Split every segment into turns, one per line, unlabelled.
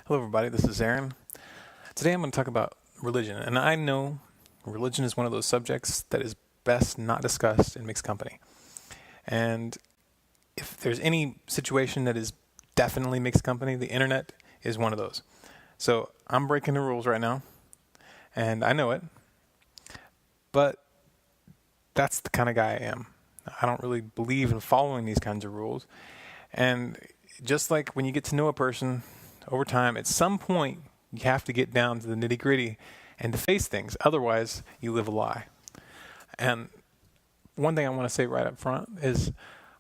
Hello, everybody. This is Aaron. Today I'm going to talk about religion. And I know religion is one of those subjects that is best not discussed in mixed company. And if there's any situation that is definitely mixed company, the internet is one of those. So I'm breaking the rules right now, and I know it. But that's the kind of guy I am. I don't really believe in following these kinds of rules. And just like when you get to know a person over time, at some point, you have to get down to the nitty gritty and to face things. Otherwise, you live a lie. And one thing I want to say right up front is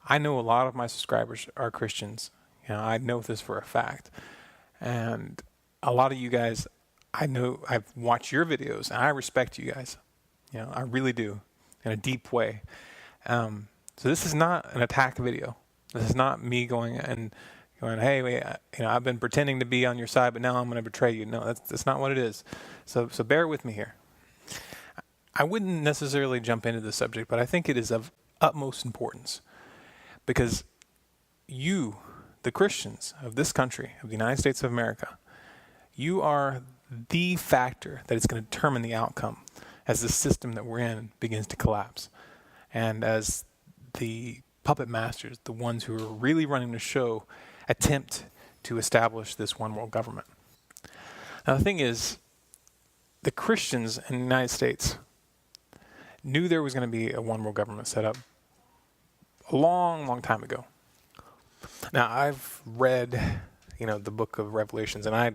I know a lot of my subscribers are Christians. I know this for a fact. And a lot of you guys, I know I've watched your videos and I respect you guys. I really do in a deep way. So this is not an attack video. This is not me going, hey, wait, I've been pretending to be on your side, but now I'm going to betray you. No, that's not what it is. So bear with me here. I wouldn't necessarily jump into this subject, but I think it is of utmost importance because you, the Christians of this country, of the United States of America, you are the factor that is going to determine the outcome as the system that we're in begins to collapse. And as the puppet masters, the ones who are really running the show, attempt to establish this one world government. Now the thing is, the Christians in the United States knew there was going to be a one world government set up a long, long time ago. Now I've read, the book of Revelations, and I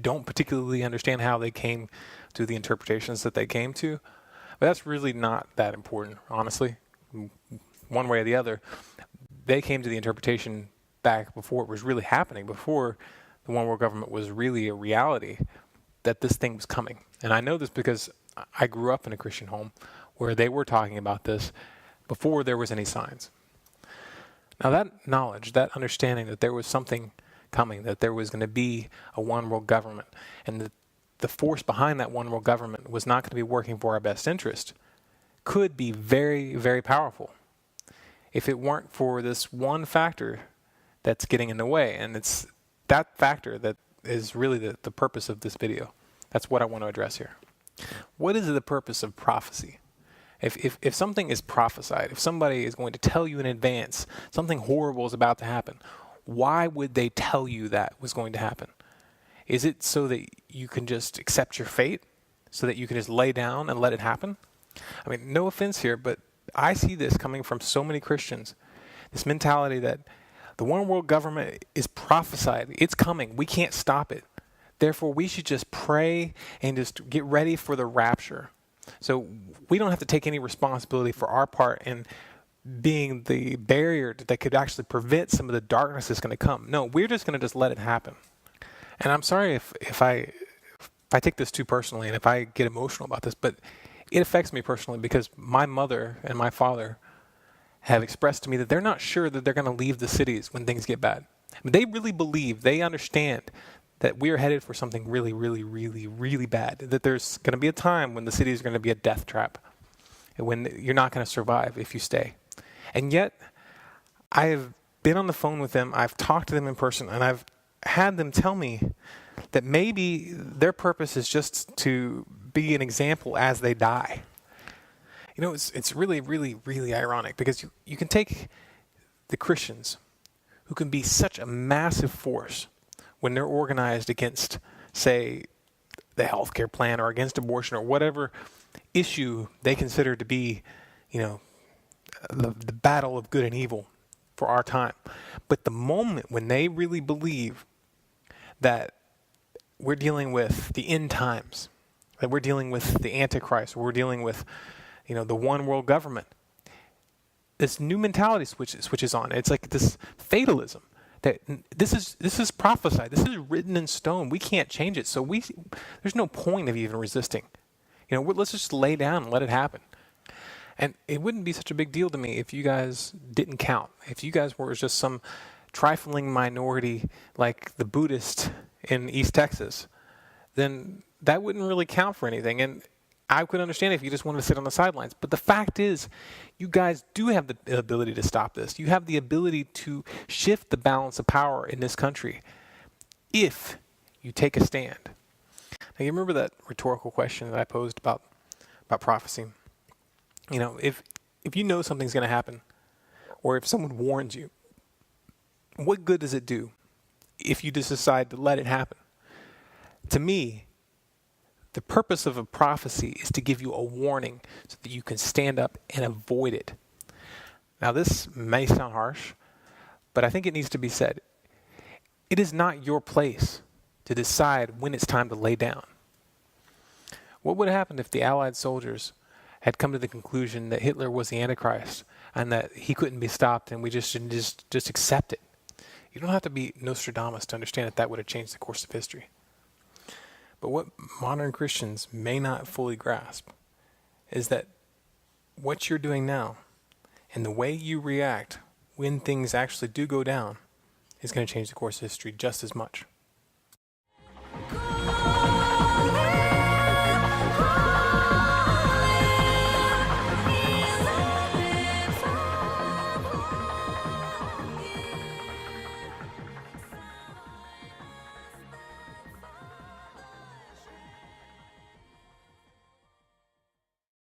don't particularly understand how they came to the interpretations that they came to, but that's really not that important, honestly. One way or the other, they came to the interpretation back before it was really happening, before the one world government was really a reality, that this thing was coming. And I know this because I grew up in a Christian home where they were talking about this before there was any signs. Now that knowledge, that understanding that there was something coming, that there was going to be a one world government, and that the force behind that one world government was not going to be working for our best interest, could be very, very powerful if it weren't for this one factor that's getting in the way. And it's that factor that is really the purpose of this video. That's what I want to address here. What is the purpose of prophecy? If something is prophesied, if somebody is going to tell you in advance something horrible is about to happen, why would they tell you that was going to happen? Is it so that you can just accept your fate? So that you can just lay down and let it happen? I mean, no offense here, but I see this coming from so many Christians. This mentality that the one world government is prophesied. It's coming. We can't stop it. Therefore, we should just pray and just get ready for the rapture. So we don't have to take any responsibility for our part in being the barrier that could actually prevent some of the darkness that's going to come. No, we're just going to just let it happen. And I'm sorry if I take this too personally and if I get emotional about this, but it affects me personally because my mother and my father have expressed to me that they're not sure that they're going to leave the cities when things get bad. I mean, they really believe, they understand that we are headed for something really, really, really, really bad. That there's going to be a time when the city is going to be a death trap, and when you're not going to survive if you stay. And yet, I have been on the phone with them, I've talked to them in person, and I've had them tell me that maybe their purpose is just to be an example as they die. It's really, really, really ironic because you can take the Christians who can be such a massive force when they're organized against, say, the healthcare plan or against abortion or whatever issue they consider to be, the battle of good and evil for our time. But the moment when they really believe that we're dealing with the end times, that we're dealing with the Antichrist, we're dealing with, the one world government, this new mentality switches on. It's like this fatalism that this is prophesied. This is written in stone. We can't change it. So there's no point of even resisting. Let's just lay down and let it happen. And it wouldn't be such a big deal to me if you guys didn't count. If you guys were just some trifling minority like the Buddhist in East Texas, then that wouldn't really count for anything. And I could understand if you just wanted to sit on the sidelines. But the fact is, you guys do have the ability to stop this. You have the ability to shift the balance of power in this country if you take a stand. Now, you remember that rhetorical question that I posed about prophecy? You know, if you know something's going to happen, or if someone warns you, what good does it do if you just decide to let it happen? To me, the purpose of a prophecy is to give you a warning so that you can stand up and avoid it. Now, this may sound harsh, but I think it needs to be said. It is not your place to decide when it's time to lay down. What would have happened if the Allied soldiers had come to the conclusion that Hitler was the Antichrist and that he couldn't be stopped and we just should just accept it? You don't have to be Nostradamus to understand that would have changed the course of history. But what modern Christians may not fully grasp is that what you're doing now and the way you react when things actually do go down is going to change the course of history just as much.